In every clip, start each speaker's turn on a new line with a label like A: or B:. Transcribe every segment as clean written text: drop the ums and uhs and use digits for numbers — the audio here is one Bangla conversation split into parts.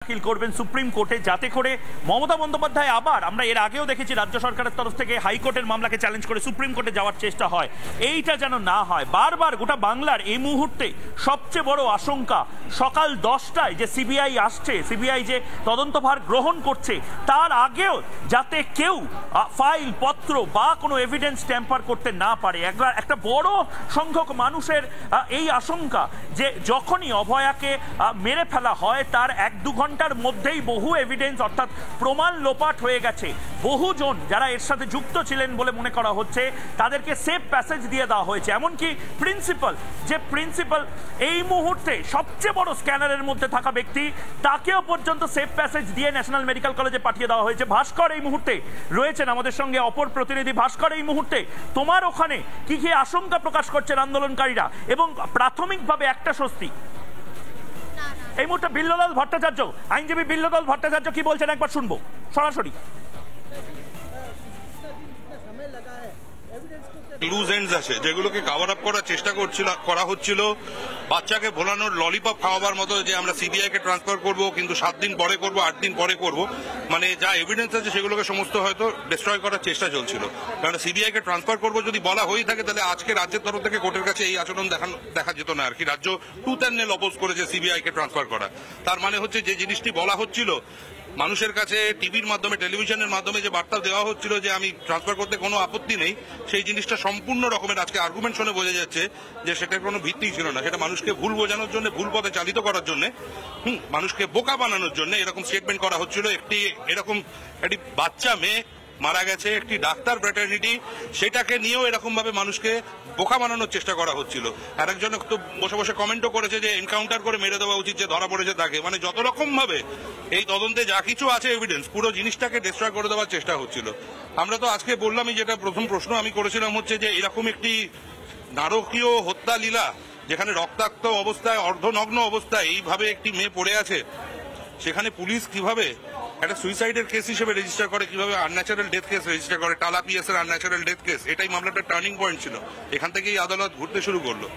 A: দাখিল করবেন সুপ্রিম কোর্টে, যাতে করে মমতা বন্দ্যোপাধ্যায় আবার, আমরা এর আগেও দেখেছি রাজ্য সরকারের তরফ থেকে হাইকোর্টের মামলাকে চ্যালেঞ্জ করে সুপ্রিম কোর্টে যাওয়ার চেষ্টা হয়। এইটা যেন না হয়। বারবার গোটা বাংলার এই মুহূর্তে সবচেয়ে বড় আশঙ্কা, সকাল 10টায় যে সিবিআই আসছে, সিবিআই যে তদন্তভার গ্রহণ করছে, তার আগেও যাতে কেউ ফাইল পত্র বা কোনো এভিডেন্স ট্যাম্পার করতে না পারে। একটা বড় সংখ্যক মানুষের এই আশঙ্কা যে যখনই অভয়াকে মেরে ফেলা হয় তার 1-2 ঘন্টার মধ্যেই বহু এভিডেন্স অর্থাৎ প্রমাণ লোপাট হয়ে গেছে। বহুজন যারা এর সাথে যুক্ত ছিলেন বলে মনে করা হচ্ছে তাদেরকে সেফ প্যাসেজ দিয়ে দেওয়া হয়েছে। এমনকি প্রিন্সিপাল এই মুহূর্তে সবচেয়ে বড় স্ক্যানারের মধ্যে থাকা ব্যক্তি, তাকেও পর্যন্ত সেফ প্যাসেজ দিয়ে ন্যাশনাল মেডিকেল কলেজে পাঠিয়ে দেওয়া হয়েছে। ভাস্কর এই মুহূর্তে রয়েছেন আমাদের সঙ্গে, অপর প্রতিনিধি ভাস্কর। এই মুহূর্তে তোমার ওখানে কি কি আশঙ্কা প্রকাশ করছেন আন্দোলনকারীরা, এবং প্রাথমিকভাবে একটা স্বস্তি এই মুহূর্তে বিল্লদল ভট্টাচার্য, আইনজীবী বিল্লদল ভট্টাচার্য কি বলছেন একবার শুনবো সরাসরি।
B: লুজ এন্ডস আছে যেগুলোকে কভার আপ করার চেষ্টা করা হচ্ছিল, বাচ্চাকে ভোলানোর ললিপপ খাওয়াবার মতো, যে আমরা সিবিআই কে ট্রান্সফার করব কিন্তু 7 দিন পরে করব, 8 দিন পরে করব, মানে যা এভিডেন্স আছে সেগুলোকে সমস্ত হয়তো ডিস্ট্রয় করার চেষ্টা চলছিল। কারণ সিবিআই কে ট্রান্সফার করব যদি বলা হয়ে থাকে তাহলে আজকে রাজ্যের তরফ থেকে কোর্টের কাছে এই আচরণ দেখা যেত না আর কি। রাজ্য টুথ অ্যান্ড নেল অপোজ করেছে সিবিআই কে ট্রান্সফার করা। তার মানে হচ্ছে যে জিনিসটি বলা হচ্ছিল মানুষের কাছে টিভির মাধ্যমে, টেলিভিশনের মাধ্যমে যে বার্তা দেওয়া হচ্ছিল যে আমি ট্রান্সফার করতে কোনো আপত্তি নেই, সেই জিনিসটা সম্পূর্ণ রকমের আজকে আর্গুমেন্ট শুনে বোঝা যাচ্ছে যে সেটার কোনো ভিত্তিই ছিল না। সেটা মানুষকে ভুল বোঝানোর জন্য, ভুল পথে চালিত করার জন্য, মানুষকে বোকা বানানোর জন্য এরকম স্টেটমেন্ট করা হচ্ছিল। একটি বাচ্চা মেয়ে মারা গেছে, একটি ডাক্তার ফ্র্যাটার্নিটি, সেটাকে নিয়েও এরকম ভাবে মানুষকে বোকা বানানোর চেষ্টা করা হচ্ছিল। আরেকজন তো বসে বসে কমেন্টও করেছে যে এনকাউন্টার করে মেরে দেওয়া উচিত, যে ধরা পড়েছে তাকে। মানে যত রকম ভাবে এই তদন্তে যা কিছু আছে এভিডেন্স, পুরো জিনিসটাকে ডিস্ট্রয় করে দেওয়ার চেষ্টা হচ্ছিল। আমরা তো আজকে বললামই, যেটা প্রথম প্রশ্ন আমি করেছিলাম হচ্ছে যে এরকম একটি নারকীয় হত্যা লীলা, যেখানে রক্তাক্ত অবস্থায়, অর্ধনগ্ন অবস্থায় এইভাবে একটি মেয়ে পড়ে আছে, সেখানে পুলিশ কিভাবে একটা সুইসাইডের কেস হিসেবে রেজিস্টার করে, কিভাবে আনন্যাচারাল ডেথ কেস রেজিস্টার করে, টালা পিএস এর আনন্যাচারাল ডেথ কেস, এটাই মামলাটার টার্নিং পয়েন্ট ছিল। এখান থেকেই আদালত ঘুরতে শুরু করলো।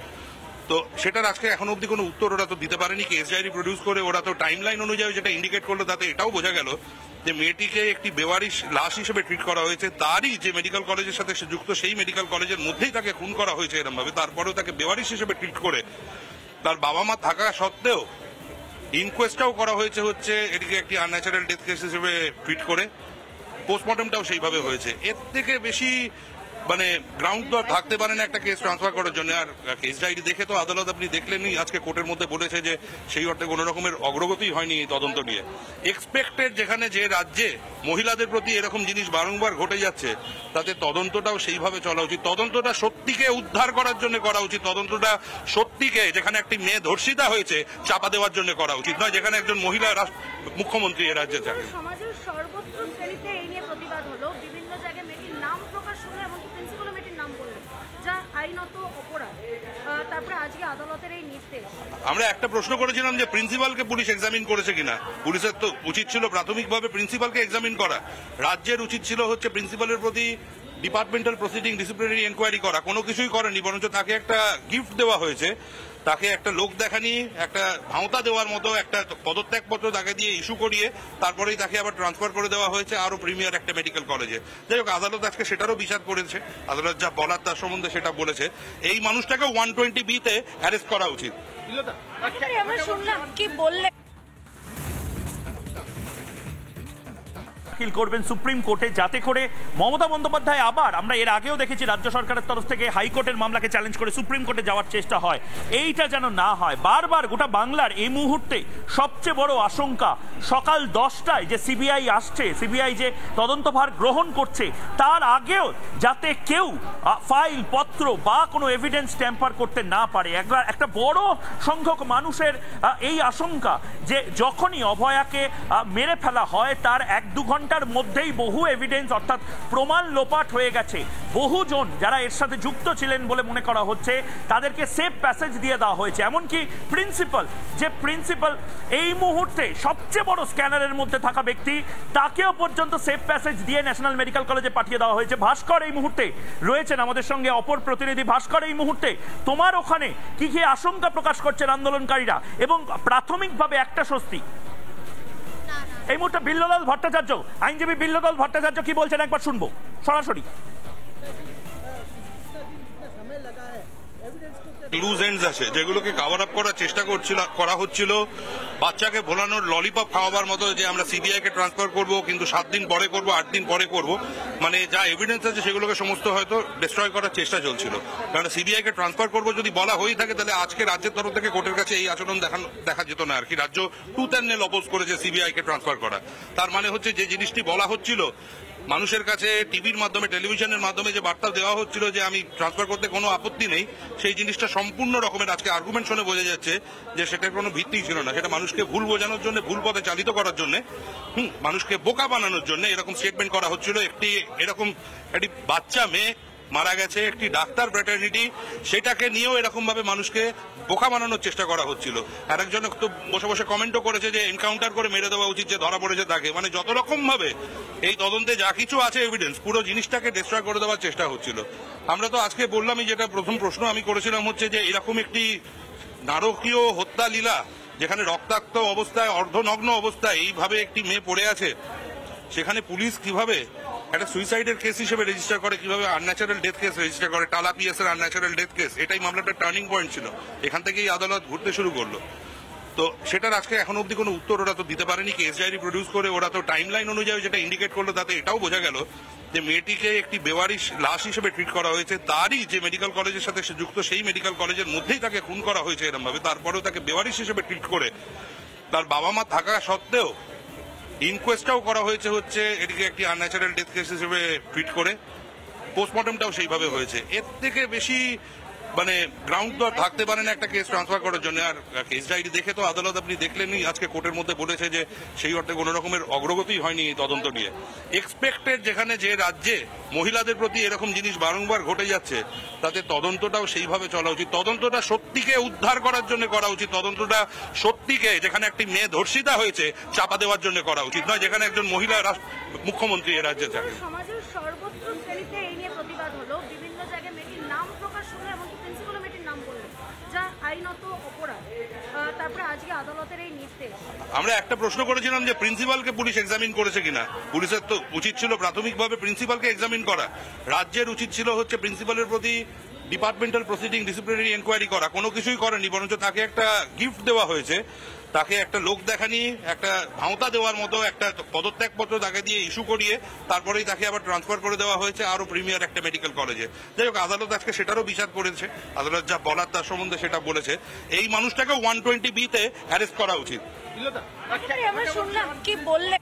B: তো সেটার আজকে এখন অব্দি কোনো উত্তর ওরা তো দিতে পারেনি। কেস ডায়েরি প্রডিউস করে ওরা তো টাইম লাইন অনুযায়ী যেটা ইন্ডিকেট করলো, তাতে এটাও বোঝা গেল যে মেয়েটিকে একটি বেওয়ারিশ লাশ হিসেবে ট্রিট করা হয়েছে। তারই যে মেডিকেল কলেজের সাথে যুক্ত, সেই মেডিকেল কলেজের মধ্যেই তাকে খুন করা হয়েছে এরকম ভাবে। তারপরেও তাকে বেওয়ারিশ হিসেবে ট্রিট করে, তার বাবা মা থাকা সত্ত্বেও ইনকোয়েস্টটাও করা হয়েছে, এটিকে একটি আনন্যাচারাল ডেথ কেস হিসেবে ট্রিট করে, পোস্টমর্টমটাও সেইভাবে হয়েছে। এর থেকে বেশি মানে গ্রাউন্ড তো আর থাকতে পারে না একটা কেস ট্রান্সফার করার জন্য। আর কেস ডায়েরি দেখে তো আদালত, আপনি দেখলেনই, আজকে কোর্টের মধ্যে বলেছে যে সেই অর্থে কোনো রকমের অগ্রগতি হয়নি এই তদন্ত নিয়ে। এক্সপেক্টেড, যেখানে যে রাজ্যে মহিলাদের প্রতি এরকম জিনিস বারংবার ঘটে যাচ্ছে, তাতে তদন্তটাও সেইভাবে চলা উচিত। তদন্তটা সত্যিকে উদ্ধার করার জন্য করা উচিত। তদন্তটা সত্যিকে, যেখানে একটি মেয়ে ধর্ষিতা হয়েছে, চাপা দেওয়ার জন্য করা উচিত নয়, যেখানে একজন মহিলা মুখ্যমন্ত্রী এ রাজ্যে থাকে।
C: সমাজের সর্বত্র শ্রেণীতে এই নিয়ে প্রতিবাদ হলো, বিভিন্ন জায়গায় মেয়েটির নাম প্রকাশ হলো, এমনকি প্রিন্সিপাল মেয়েটির নাম বলল, যা আইনত অপরাধ। তারপরে আজকে আদালতের এই নির্দেশ। আমরা
B: একটা প্রশ্ন করেছিলাম যে প্রিন্সিপালকে পুলিশ এক্সামিন করেছে কিনা। পুলিশের তো উচিত ছিল প্রাথমিকভাবে প্রিন্সিপালকে এক্সামিন করা। রাজ্যের উচিত ছিল হচ্ছে প্রিন্সিপালের প্রতি ডিপার্টমেন্টাল প্রসিডিং, ডিসিপ্লিনারি এনকোয়ারি করা। কোনো কিছুই করেনি, বরঞ্চ তাকে একটা গিফট দেওয়া হয়েছে, তাকে একটা লোক দেখানি, একটা ভাঁওতা দেওয়ার মতো একটা পদত্যাগপত্র তাকে দিয়ে ইস্যু করিয়ে তারপরেই তাকে আবার ট্রান্সফার করে দেওয়া হয়েছে আরো প্রিমিয়ার একটা মেডিকেল কলেজে। যাই হোক, আদালত আজকে সেটারও বিচার করেছে। আদালত যা বলার তার সম্বন্ধে সেটা বলেছে। এই মানুষটাকে 120B তে অ্যারেস্ট করা উচিত।
C: আমরা শুনলাম কি বললেন,
A: দাখিল করবেন সুপ্রিম কোর্টে, যাতে করে মমতা বন্দ্যোপাধ্যায় আবার, আমরা এর আগেও দেখেছি রাজ্য সরকারের তরফ থেকে হাইকোর্টের মামলাকে চ্যালেঞ্জ করে সুপ্রিম কোর্টে যাওয়ার চেষ্টা হয়। এইটা যেন না হয়। বারবার গোটা বাংলার এই মুহূর্তে সবচেয়ে বড় আশঙ্কা, সকাল 10টায় যে সিবিআই আসছে, সিবিআই যে তদন্তভার গ্রহণ করছে, তার আগেও যাতে কেউ ফাইল পত্র বা কোনো এভিডেন্স ট্যাম্পার করতে না পারে। একটা বড় সংখ্যক মানুষের এই আশঙ্কা যে যখনই অভয়াকে মেরে ফেলা হয় তার 1-2 ঘন্টার মধ্যেই বহু এভিডেন্স অর্থাৎ প্রমাণ লোপাট হয়ে গেছে। বহুজন যারা এর সাথে যুক্ত ছিলেন বলে মনে করা হচ্ছে তাদেরকে সেফ প্যাসেজ দিয়ে দেওয়া হয়েছে। এমনকি প্রিন্সিপাল এই মুহূর্তে সবচেয়ে বড় স্ক্যানারের মধ্যে থাকা ব্যক্তি, তাকেও পর্যন্ত সেফ প্যাসেজ দিয়ে ন্যাশনাল মেডিকেল কলেজে পাঠিয়ে দেওয়া হয়েছে। ভাস্কর এই মুহূর্তে রয়েছেন আমাদের সঙ্গে, অপর প্রতিনিধি ভাস্কর। এই মুহূর্তে তোমার ওখানে কি কি আশঙ্কা প্রকাশ করছেন আন্দোলনকারীরা, এবং প্রাথমিকভাবে একটা স্বস্তি এই মুহূর্তে বিল্লদল ভট্টাচার্য, আইনজীবী বিল্লদল ভট্টাচার্য কি বলছেন একবার শুনবো সরাসরি।
B: লুজ এন্ডস আছে যেগুলোকে কাভার আপ করার চেষ্টা করা হচ্ছিল, বাচ্চাকে ভোলানোর ললিপপ খাওয়াবার মতো যে আমরা সিবিআই কে ট্রান্সফার করব, কিন্তু 7 দিন পরে করব, 8 দিন পরে করব, মানে যা এভিডেন্স আছে সেগুলোকে সমস্ত হয়তো ডিস্ট্রয় করার চেষ্টা চলছিল। কারণ সিবিআই কে ট্রান্সফার করব যদি বলা হয়ে থাকে তাহলে আজকে রাজ্যের তরফ থেকে কোর্টের কাছে এই আচরণ দেখা যেত না আর কি। রাজ্য টুথ অ্যান্ড নেল অপোজ করেছে সিবিআই কে ট্রান্সফার করা। তার মানে হচ্ছে যে জিনিসটি বলা হচ্ছিল মানুষের কাছে টিভির মাধ্যমে, টেলিভিশনের মাধ্যমে যে বার্তা দেওয়া হচ্ছিল যে আমি ট্রান্সফার করতে কোনো আপত্তি নেই, সেই জিনিসটা সম্পূর্ণ রকমের আজকে আর্গুমেন্ট শুনে বোঝা যাচ্ছে যে সেটার কোনো ভিত্তি ছিল না। সেটা মানুষকে ভুল বোঝানোর জন্য, ভুল পথে চালিত করার জন্য, মানুষকে বোকা বানানোর জন্য এরকম স্টেটমেন্ট করা হচ্ছিল। একটি বাচ্চা মেয়ে মারা গেছে, একটি ডাক্তার ফ্র্যাটার্নিটি, সেটাকে নিয়েও এরকম ভাবে মানুষকে বোকা বানানোর চেষ্টা করা হচ্ছিল। আরেকজন তো বসে বসে কমেন্টও করেছে যে এনকাউন্টার করে মেরে দেওয়া উচিত, যে ধরা পড়েছে তাকে। মানে যত রকম ভাবে এই তদন্তে যা কিছু আছে এভিডেন্স, পুরো জিনিসটাকে ডিস্ট্রয় করে দেওয়ার চেষ্টা হচ্ছিল। আমরা তো আজকে বললামই, যেটা প্রথম প্রশ্ন আমি করেছিলাম হচ্ছে যে এরকম একটি নারকীয় হত্যা লীলা, যেখানে রক্তাক্ত অবস্থায়, অর্ধনগ্ন অবস্থায় এইভাবে একটি মেয়ে পড়ে আছে, সেখানে পুলিশ কিভাবে একটা সুইসাইডের কেস হিসেবে রেজিস্টার করে, কিভাবে আনন্যাচারাল ডেথ কেস রেজিস্টার করে, টালা পিএস এর আনন্যাচারাল ডেথ কেস, এটাই মামলাটার টার্নিং পয়েন্ট ছিল। এখান থেকেই আদালত ঘুরতে শুরু করলো। তো সেটার আজকে এখন অব্দি কোনো উত্তর ওরা তো দিতে পারেনি। কেস ডায়েরি প্রডিউস করে ওরা তো টাইম লাইন অনুযায়ী যেটা ইন্ডিকেট করলো, তাতে এটাও বোঝা গেল যে মেয়েটিকে একটি বেওয়ারিশ লাশ হিসেবে ট্রিট করা হয়েছে। তারই যে মেডিকেল কলেজের সাথে সে যুক্ত, সেই মেডিকেল কলেজের মধ্যেই তাকে খুন করা হয়েছে এরকম ভাবে। তারপরেও তাকে বেওয়ারিশ হিসেবে ট্রিট করে, তার বাবা মা থাকা সত্ত্বেও ইনকোয়েস্টটাও করা হয়েছে, হচ্ছে এটিকে একটি আনন্যাচারাল ডেথ কেস হিসেবে ট্রিট করে, পোস্টমর্টমটাও সেইভাবে হয়েছে। এর থেকে বেশি মানে গ্রাউন্ড তো আর থাকতে পারে না একটা কেস ট্রান্সফার করার জন্য। আর কেস ডায়েরি দেখে তো আদালত আপনি দেখলেনই, আজকে কোর্টের মধ্যে বলেছে যে সেই অর্থে কোনো রকমের অগ্রগতি হয়নি এই তদন্ত নিয়ে। এক্সপেক্টেড যেখানে যে রাজ্যে মহিলাদের প্রতি এরকম জিনিস বারংবার ঘটে যাচ্ছে, তাতে তদন্তটাও সেইভাবে চলা উচিত। তদন্তটা সত্যিকে উদ্ধার করার জন্য করা উচিত। তদন্তটা সত্যিকে, যেখানে একটি মেয়ে ধর্ষিতা হয়েছে, চাপা দেওয়ার জন্য করা উচিত নয়, যেখানে একজন মহিলা মুখ্যমন্ত্রী এ রাজ্যে থাকে।
C: সমাজের সর্বত্র শ্রেণীতে এই নিয়ে প্রতিবাদ হলো, বিভিন্ন জায়গায় মেয়েটির নাম প্রকাশ হলো, এমনকি প্রিন্সিপাল মেয়েটির নাম বললো, যা আইনত অপরাধ। তারপরে আজকে আদালতের এই নির্দেশ।
B: আমরা একটা প্রশ্ন করেছিলাম যে প্রিন্সিপালকে পুলিশ এক্সামিন করেছে কিনা। পুলিশের তো উচিত ছিল প্রাথমিকভাবে প্রিন্সিপালকে এক্সামিন করা। রাজ্যের উচিত ছিল হচ্ছে প্রিন্সিপালের প্রতি ডিপার্টমেন্টাল প্রসিডিং, ডিসিপ্লিনারি এনকোয়ারি করা। কোনো কিছুই করেনি, বরঞ্চ তাকে একটা গিফট দেওয়া হয়েছে, তাকে একটা লোক দেখানি, একটা ভাঁওতা দেওয়ার মতো একটা পদত্যাগপত্র তাকে দিয়ে ইস্যু করিয়ে তারপরেই তাকে আবার ট্রান্সফার করে দেওয়া হয়েছে আরো প্রিমিয়ার একটা মেডিকেল কলেজে। যাই হোক, আদালত আজকে সেটারও বিচার করেছে। আদালত যা বলার তার সম্বন্ধে সেটা বলেছে। এই মানুষটাকে 120B তে অ্যারেস্ট করা উচিত।
C: আমরা শুনলাম কি বললেন।